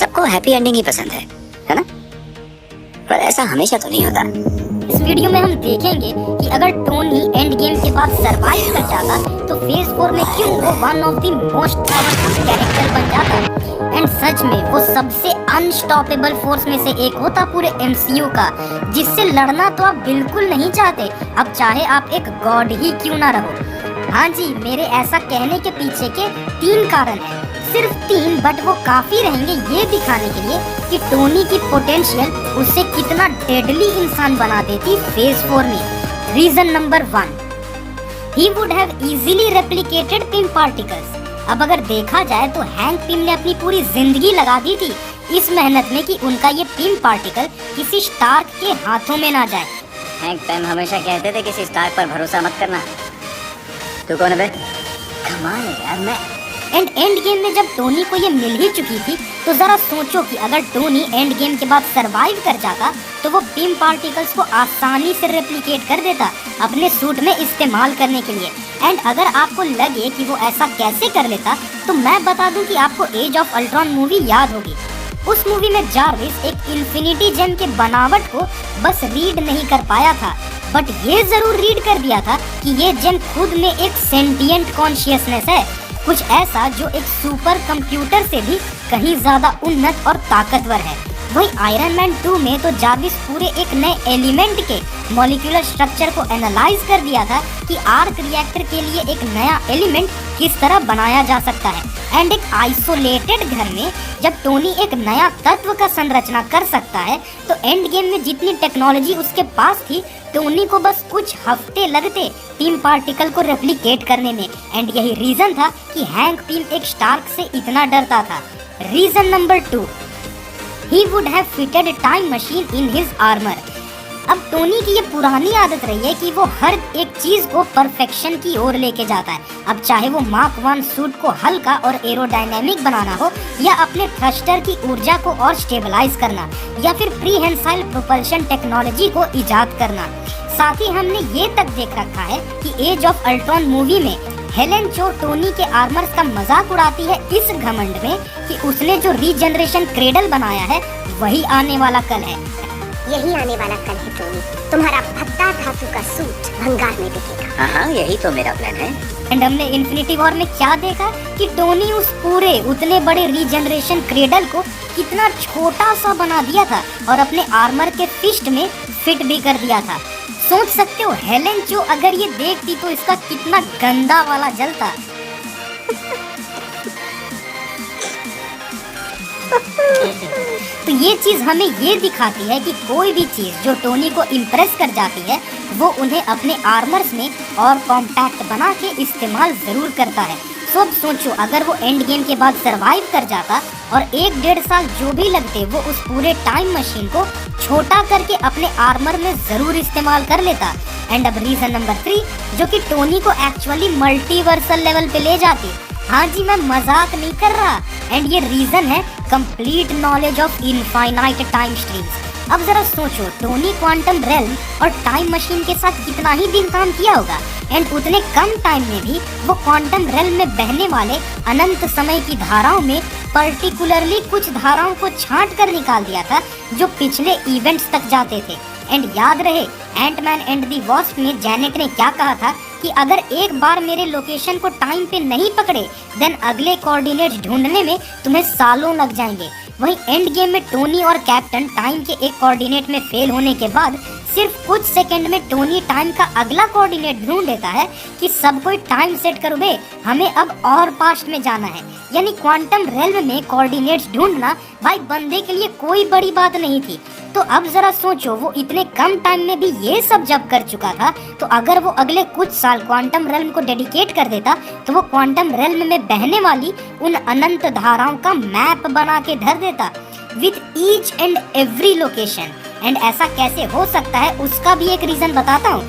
सबको happy ending ही पसंद है ना? पर ऐसा हमेशा तो नहीं होता। इस वीडियो में हम देखेंगे कि अगर टोनी एंड गेम के बाद सरवाइव कर जाता तो फेज 4 में क्यों वो one of the most powerful character बन जाता एंड सच में वो सबसे अनस्टॉपेबल फोर्स में से एक होता पूरे एमसीयू का, जिससे लड़ना तो आप बिल्कुल नहीं चाहते, अब चाहे आप एक गॉड ही क्यों ना रहो। हाँ जी, मेरे ऐसा कहने के पीछे के 3 कारण हैं, सिर्फ 3, बट वो काफी रहेंगे ये दिखाने के लिए कि टोनी की पोटेंशियल उसे कितना डेडली इंसान बना देती फेज 4 में। Reason number 1, he would have easily replicated Pym particles. अब अगर देखा जाए तो हैंक पिम ने अपनी पूरी जिंदगी लगा दी थी इस मेहनत में कि उनका ये पिम पार्टिकल किसी स्टार्क के हाथों में ना जाए। हैंक पिम हमेशा कहते थे किसी स्टार्क पर भरोसा मत करना। तू कौन है बे? कमाल है यार। मैं एंड गेम में जब टोनी को ये मिल ही चुकी थी तो जरा सोचो कि अगर टोनी एंड गेम के बाद सरवाइव कर जाता तो वो पिम पार्टिकल्स को आसानी से रेप्लिकेट कर देता अपने सूट में इस्तेमाल करने के लिए। एंड अगर आपको लगे कि वो ऐसा कैसे कर लेता तो मैं बता दूं कि आपको एज ऑफ अल्ट्रॉन मूवी याद होगी। उस मूवी में जार्विस एक इन्फिनिटी जेम के बनावट को बस रीड नहीं कर पाया था, बट ये जरूर रीड कर दिया था कि ये जेम खुद में एक सेंटिएंट कॉन्शियसनेस है, कुछ ऐसा जो एक सुपर कंप्यूटर से भी कहीं ज्यादा उन्नत और ताकतवर है। वही आयरन मैन 2 में तो जार्विस पूरे एक नए एलिमेंट के मॉलिक्यूलर स्ट्रक्चर को एनालाइज कर दिया था कि आर्क रिएक्टर के लिए एक नया एलिमेंट किस तरह बनाया जा सकता है। एंड एक आइसोलेटेड घर में जब टोनी एक नया तत्व का संरचना कर सकता है तो एंड गेम में जितनी टेक्नोलॉजी उसके पास थी टोनी को बस कुछ हफ्ते लगते पिम पार्टिकल को रेप्लिकेट करने में। एंड यही रीजन था कि हैंक पिम एक स्टार्क से इतना डरता था। Reason number 2, he would have fitted a time machine in his armor। अब टोनी की ये पुरानी आदत रही है कि वो हर एक चीज को परफेक्शन की ओर लेके जाता है, अब चाहे वो मार्क 1 सूट को हल्का और एरोडायनेमिक बनाना हो या अपने थ्रस्टर की ऊर्जा को और स्टेबलाइज करना या फिर प्रीहेंसाइल प्रोपल्शन टेक्नोलॉजी को इजाद करना। साथ ही हमने ये तक देख रखा है कि एज ऑफ अल्ट्रॉन मूवी में हेलेन जो टोनी के आर्मर्स का मजाक उड़ाती है इस घमंड में कि उसने जो रीजनरेशन क्रेडल बनाया है वही आने वाला कल है। यही आने वाला कल है टोनी, तुम्हारा भद्दा धातु का सूट भंगार में बिकेगा। हाँ, यही तो मेरा प्लान है। एंड हमने इन्फिनिटी वॉर में क्या देखा कि टोनी उस पूरे उतने बड़े रीजनरेशन क्रेडल को कितना छोटा सा बना दिया था और अपने आर्मर के फिस्ट में फिट भी कर दिया था। सोच सकते हो हेलेन जो अगर ये देखती तो इसका कितना गंदा वाला जलता। तो ये चीज हमें ये दिखाती है कि कोई भी चीज जो टोनी को इम्प्रेस कर जाती है वो उन्हें अपने आर्मर्स में और कॉम्पैक्ट बना के इस्तेमाल जरूर करता है। तो अब सोचो अगर वो एंड गेम के बाद सरवाइव कर जाता और 1-1.5 साल जो भी लगते वो उस पूरे टाइम मशीन को छोटा करके अपने आर्मर में जरूर इस्तेमाल कर लेता। एंड अब रीजन नंबर 3 जो कि टोनी को एक्चुअली मल्टीवर्सल लेवल पे ले जाती। हाँ जी, मैं मजाक नहीं कर रहा। एंड ये रीजन है complete knowledge of infinite time streams. अब जरा सोचो टोनी क्वांटम रेल्म और टाइम मशीन के साथ कितना ही दिन काम किया होगा एंड उतने कम टाइम में भी वो क्वांटम रेल्म में बहने वाले अनंत समय की धाराओं में पर्टिकुलरली कुछ धाराओं को छांट कर निकाल दिया था जो पिछले इवेंट्स तक जाते थे। एंड याद रहे एंटमैन एंड दी वॉस्प में जैनेट ने क्या कहा था कि अगर एक बार मेरे लोकेशन को टाइम पे नहीं पकड़े देन अगले कोऑर्डिनेट्स ढूंढने में तुम्हें सालों लग जाएंगे। वहीं एंड गेम में टोनी और कैप्टन टाइम के एक कोऑर्डिनेट में फेल होने के बाद सिर्फ कुछ सेकंड में टोनी टाइम का अगला कोऑर्डिनेट ढूंढ लेता है कि सब कोई टाइम सेट करो बे, हमें अब और पास्ट में जाना है। यानी क्वांटम रेल्म में कोऑर्डिनेट्स ढूंढना भाई बंदे के लिए कोई बड़ी बात नहीं थी। तो अब जरा सोचो वो इतने कम टाइम में भी ये सब जब कर चुका था तो अगर वो अगले कुछ साल क्वांटम रेल्म को डेडिकेट कर देता तो वो क्वांटम रेल्म में बहने वाली उन अनंत धाराओं का मैप बना के धर देता with each and every location. And ऐसा कैसे हो सकता है उसका भी एक रीजन बताता हूँ।